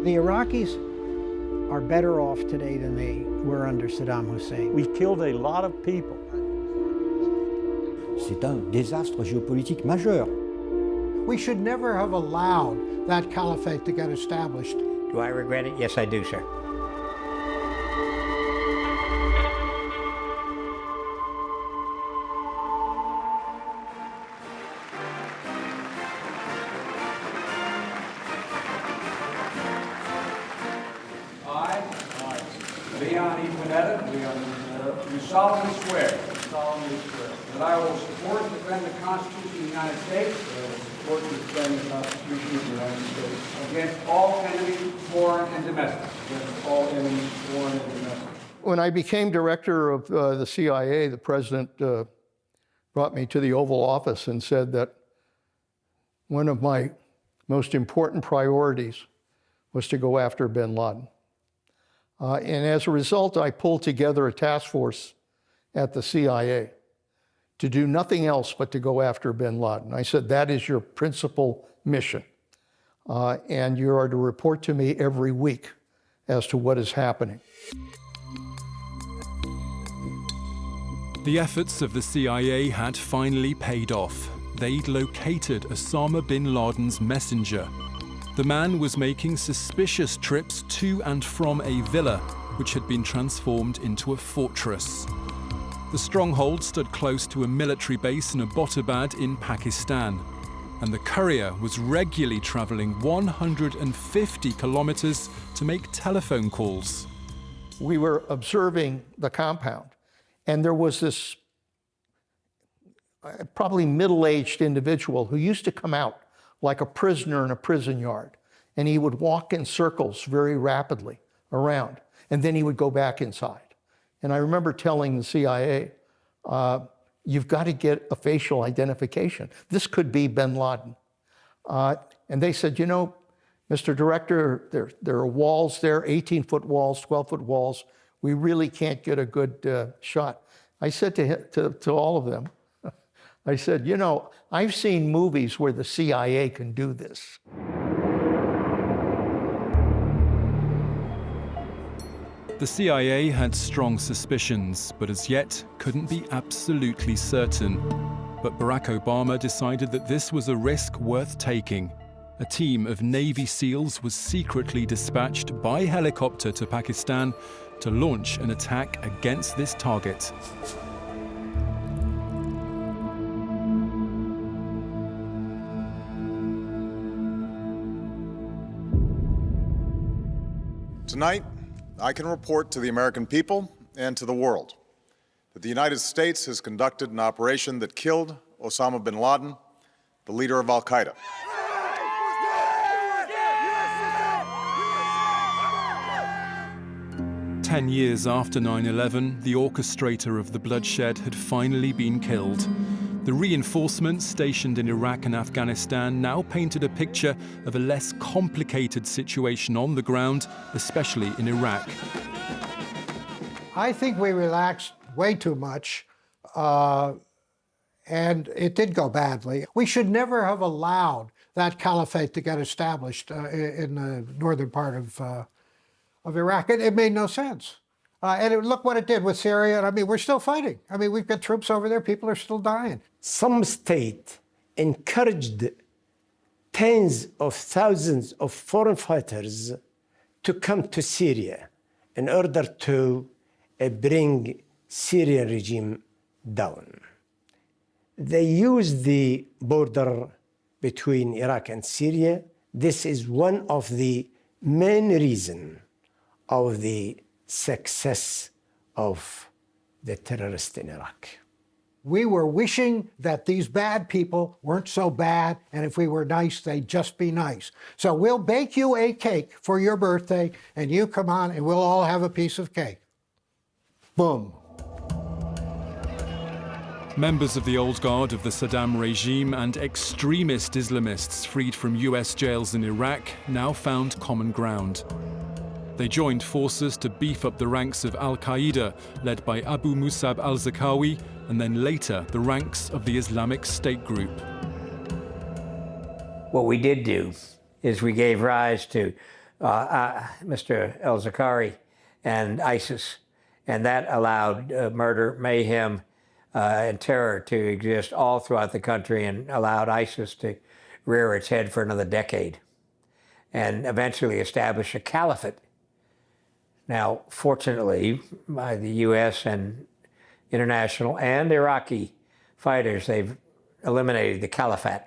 The Iraqis are better off today than they were under Saddam Hussein. We killed a lot of people. C'est un désastre géopolitique majeur. We should never have allowed that caliphate to get established. Do I regret it? Yes, I do, sir. Do solemnly swear that I will support and defend the Constitution of the United States, support and defend the Constitution of the United States against all enemies, foreign and domestic. Against all enemies, foreign and domestic. When I became director of the CIA, the president brought me to the Oval Office and said that one of my most important priorities was to go after bin Laden. And as a result, I pulled together a task force at the CIA to do nothing else but to go after bin Laden. I said, that is your principal mission. And you are to report to me every week as to what is happening. The efforts of the CIA had finally paid off. They'd located Osama bin Laden's messenger. The man was making suspicious trips to and from a villa, which had been transformed into a fortress. The stronghold stood close to a military base in Abbottabad in Pakistan, and the courier was regularly traveling 150 kilometers to make telephone calls. We were observing the compound, and there was this probably middle-aged individual who used to come out like a prisoner in a prison yard. And he would walk in circles very rapidly around, and then he would go back inside. And I remember telling the CIA, you've got to get a facial identification. This could be bin Laden. And they said, you know, Mr. Director, there are walls there, 18-foot walls, 12-foot walls. We really can't get a good shot. I said to all of them, I said, you know, I've seen movies where the CIA can do this. The CIA had strong suspicions, but as yet couldn't be absolutely certain. But Barack Obama decided that this was a risk worth taking. A team of Navy SEALs was secretly dispatched by helicopter to Pakistan to launch an attack against this target. Tonight, I can report to the American people and to the world that the United States has conducted an operation that killed Osama bin Laden, the leader of Al-Qaïda. Ten years after 9/11, the orchestrator of the bloodshed had finally been killed. The reinforcements stationed in Iraq and Afghanistan now painted a picture of a less complicated situation on the ground, especially in Iraq. I think we relaxed way too much, and it did go badly. We should never have allowed that caliphate to get established in the northern part of Iraq. It made no sense. Look what it did with Syria. I mean, we're still fighting. I mean, we've got troops over there. People are still dying. Some state encouraged tens of thousands of foreign fighters to come to Syria in order to bring Syrian regime down. They used the border between Iraq and Syria. This is one of the main reasons of the success of the terrorists in Iraq. We were wishing that these bad people weren't so bad, and if we were nice, they'd just be nice. So we'll bake you a cake for your birthday, and you come on, and we'll all have a piece of cake. Boom. Members of the old guard of the Saddam regime and extremist Islamists freed from US jails in Iraq now found common ground. They joined forces to beef up the ranks of Al-Qaïda, led by Abu Musab al-Zarqawi, and then later the ranks of the Islamic State group. What we did do is we gave rise to Mr. El-Zakari and ISIS. And that allowed murder, mayhem, and terror to exist all throughout the country and allowed ISIS to rear its head for another decade and eventually establish a caliphate. Now, fortunately, by the U.S. and international and Iraqi fighters, they've eliminated the caliphate,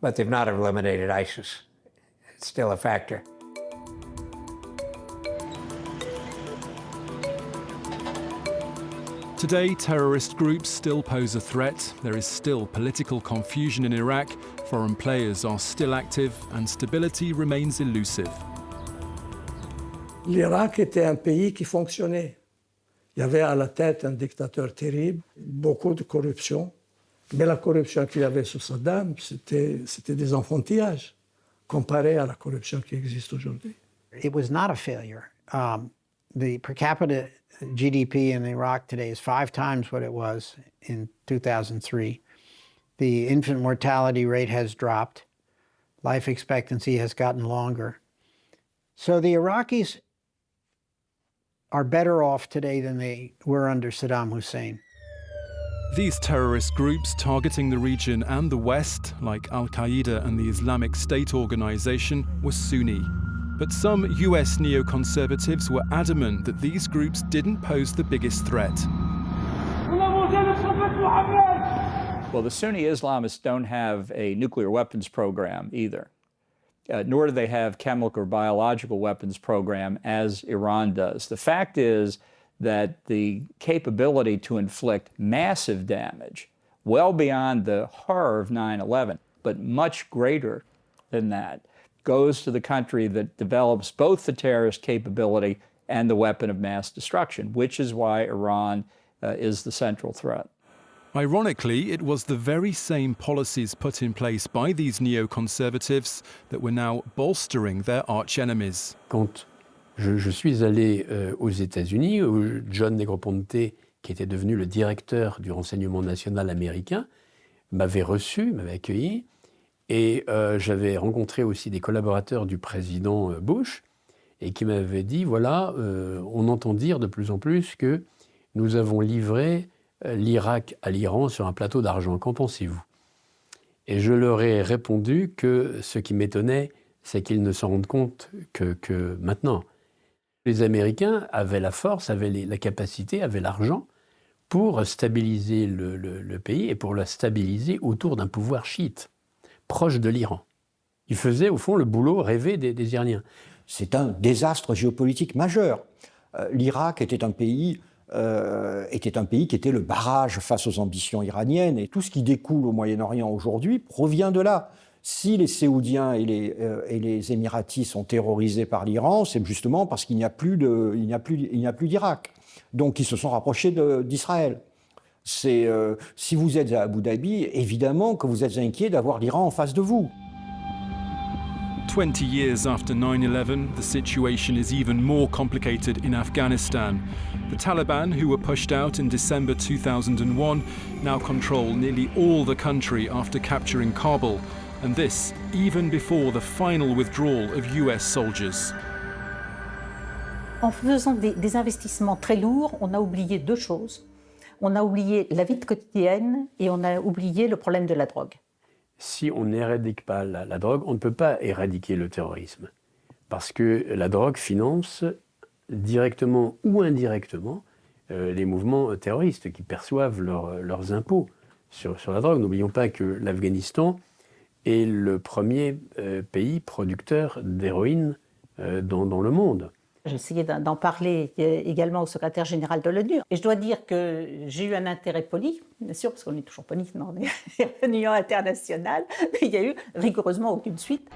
but they've not eliminated ISIS. It's still a factor. Today, terrorist groups still pose a threat. There is still political confusion in Iraq, foreign players are still active, and stability remains elusive. L'Irak était un pays qui fonctionnait. Il y avait à la tête un dictateur terrible, beaucoup de corruption. Mais la corruption qu'il y avait sous Saddam, c'était des enfantillages comparé à la corruption qui existe aujourd'hui. It was not a failure. The per capita GDP in Iraq today is 5 times what it was in 2003. The infant mortality rate has dropped. Life expectancy has gotten longer. So the Iraqis are better off today than they were under Saddam Hussein. These terrorist groups targeting the region and the West, like Al-Qaïda and the Islamic State organization, were Sunni. But some US neoconservatives were adamant that these groups didn't pose the biggest threat. Well, the Sunni Islamists don't have a nuclear weapons program either, nor do they have chemical or biological weapons program as Iran does. The fact is that the capability to inflict massive damage, well beyond the horror of 9/11, but much greater than that, goes to the country that develops both the terrorist capability and the weapon of mass destruction, which is why Iran is the central threat. Ironically, it was the very same policies put in place by these neoconservatives that were now bolstering their arch-enemies. Quand je suis allé aux États-Unis, où John Negroponte, qui était devenu le directeur du renseignement national américain, m'avait reçu, m'avait accueilli, et j'avais rencontré aussi des collaborateurs du président Bush, et qui m'avaient dit, voilà, on entend dire de plus en plus que nous avons livré l'Irak à l'Iran sur un plateau d'argent. Qu'en pensez-vous? Et je leur ai répondu que ce qui m'étonnait, c'est qu'ils ne s'en rendent compte que maintenant. Les Américains avaient la force, avaient la capacité, avaient l'argent pour stabiliser le pays et pour le stabiliser autour d'un pouvoir chiite, proche de l'Iran. Ils faisaient, au fond, le boulot rêvé des Iraniens. C'est un désastre géopolitique majeur. L'Irak était un pays qui était le barrage face aux ambitions iraniennes, et tout ce qui découle au Moyen-Orient aujourd'hui provient de là. Si les Saoudiens et les Émiratis sont terrorisés par l'Iran, c'est justement parce qu'il n'y a plus d'Irak. Donc ils se sont rapprochés d'Israël. Si vous êtes à Abu Dhabi, évidemment que vous êtes inquiet d'avoir l'Iran en face de vous. 20 years after 9/11, the situation is even more complicated in Afghanistan. The Taliban, who were pushed out in December 2001, now control nearly all the country after capturing Kabul, and this even before the final withdrawal of US soldiers. En faisant des investissements très lourds, on a oublié 2 choses. On a oublié la vie quotidienne et on a oublié le problème de la drogue. Si on n'éradique pas la drogue, on ne peut pas éradiquer le terrorisme. Parce que la drogue finance directement ou indirectement les mouvements terroristes qui perçoivent leurs impôts sur la drogue. N'oublions pas que l'Afghanistan est le premier pays producteur d'héroïne dans le monde. J'ai essayé d'en parler également au secrétaire général de l'ONU. Et je dois dire que j'ai eu un intérêt poli, bien sûr, parce qu'on est toujours poli dans les réunions internationales, mais il n'y a eu rigoureusement aucune suite.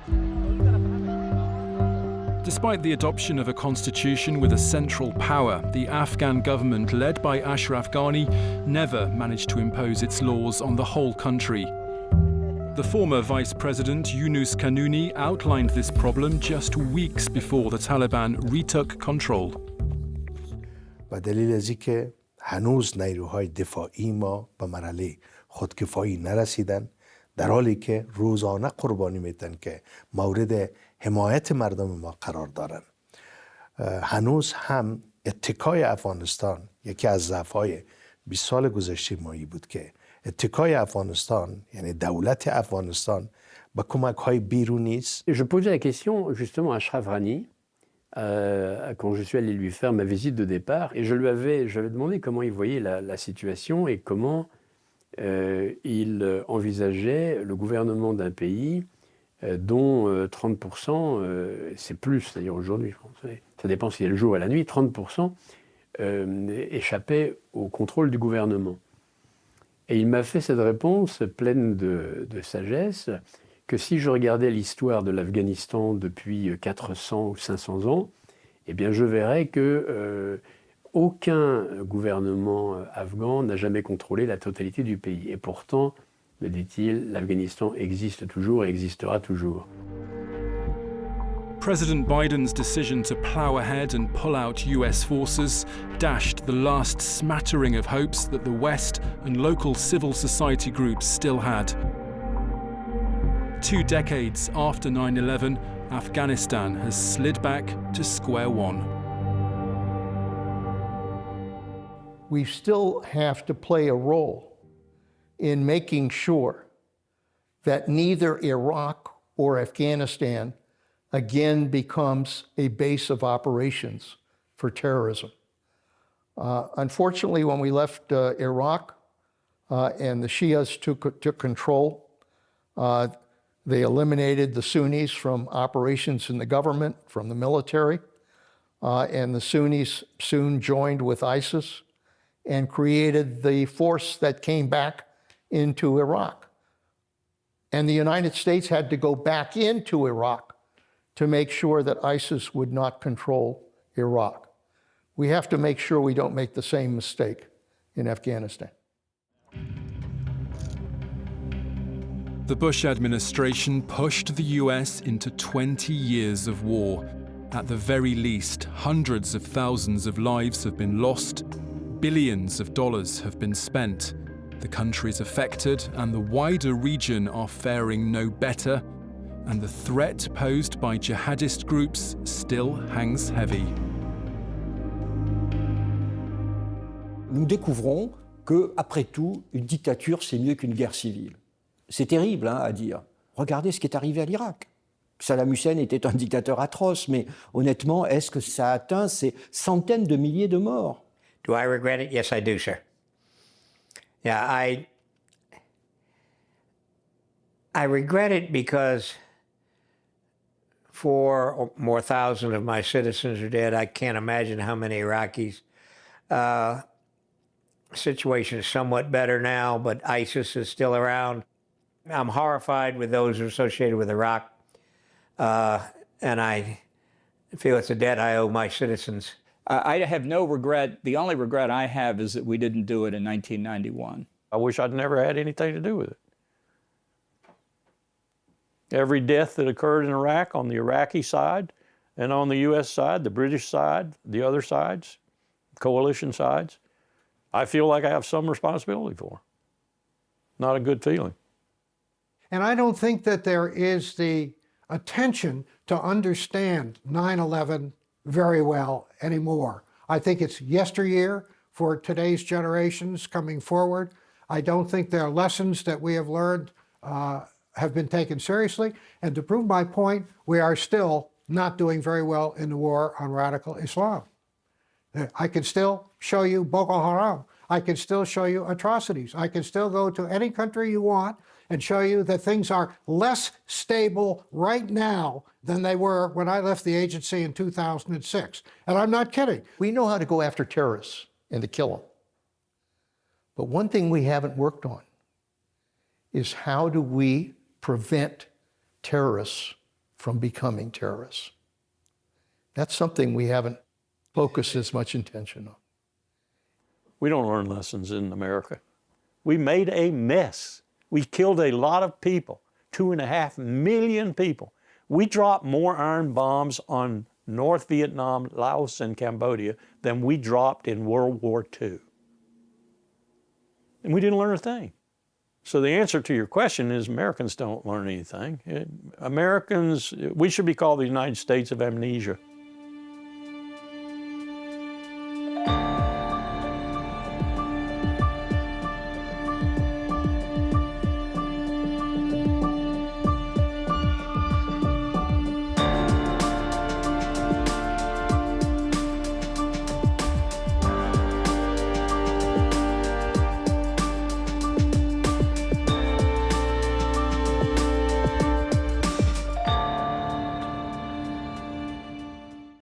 Despite the adoption of a constitution with a central power, the Afghan government led by Ashraf Ghani never managed to impose its laws on the whole country. The former Vice President Yunus Kanuni outlined this problem just weeks before the Taliban retook control. و دلیل از اینکه هنوز نیروهای دفاعی ما به مرحله خودکفایی نرسیدن در حالی که روزانه قربانی میتن که مورد حمایت مردم ما قرار دارن. هنوز هم اتکای افغانستان یکی از ضعف‌های 20 سال گذشته مایی بود که اتکای افغانستان یعنی دولت افغانستان با کمک‌های بیرونی است. Je posais la question justement à Ashraf Ghani quand je suis allé lui faire ma visite de départ et je lui avais demandé comment il voyait la situation et comment il envisageait le gouvernement d'un pays dont 30%, c'est plus d'ailleurs aujourd'hui, ça dépend si c'est le jour et la nuit, 30% échappaient au contrôle du gouvernement. Et il m'a fait cette réponse pleine de sagesse que si je regardais l'histoire de l'Afghanistan depuis 400 ou 500 ans, eh bien je verrais que aucun gouvernement afghan n'a jamais contrôlé la totalité du pays. Et pourtant, me dit-il, l'Afghanistan existe toujours et existera toujours. President Biden's decision to plow ahead and pull out US forces dashed the last smattering of hopes that the West and local civil society groups still had. 2 decades after 9/11, Afghanistan has slid back to square one. We still have to play a role in making sure that neither Iraq or Afghanistan again becomes a base of operations for terrorism. Unfortunately, when we left Iraq and the Shias took control, they eliminated the Sunnis from operations in the government, from the military, and the Sunnis soon joined with ISIS and created the force that came back into Iraq. And the United States had to go back into Iraq to make sure that ISIS would not control Iraq. We have to make sure we don't make the same mistake in Afghanistan. The Bush administration pushed the US into 20 years of war. At the very least, hundreds of thousands of lives have been lost, billions of dollars have been spent. The countries affected and the wider region are faring no better, and the threat posed by jihadist groups still hangs heavy. Nous découvrons que, après tout, une dictature, c'est mieux qu'une guerre civile. C'est terrible à dire. Regardez ce qui est arrivé à l'Irak. Saddam Hussein était un dictateur atroce, mais honnêtement, est-ce que ça a atteint ces centaines de milliers de morts? Do I regret it? Yes, I do, sir. Yeah, I regret it because 4 or more thousand of my citizens are dead. I can't imagine how many Iraqis. Situation is somewhat better now, but ISIS is still around. I'm horrified with those associated with Iraq, and I feel it's a debt I owe my citizens. I have no regret. The only regret I have is that we didn't do it in 1991. I wish I'd never had anything to do with it. Every death that occurred in Iraq on the Iraqi side and on the US side, the British side, the other sides, coalition sides, I feel like I have some responsibility for. Not a good feeling. And I don't think that there is the attention to understand 9/11 very well anymore. I think it's yesteryear for today's generations coming forward. I don't think there are lessons that we have learned have been taken seriously. And to prove my point, we are still not doing very well in the war on radical Islam. I can still show you Boko Haram. I can still show you atrocities. I can still go to any country you want and show you that things are less stable right now than they were when I left the agency in 2006. And I'm not kidding. We know how to go after terrorists and to kill them. But one thing we haven't worked on is how do we prevent terrorists from becoming terrorists? That's something we haven't focused as much attention on. We don't learn lessons in America. We made a mess. We killed a lot of people, 2.5 million people. We dropped more iron bombs on North Vietnam, Laos, and Cambodia than we dropped in World War II. And we didn't learn a thing. So the answer to your question is Americans don't learn anything. Americans, we should be called the United States of amnesia.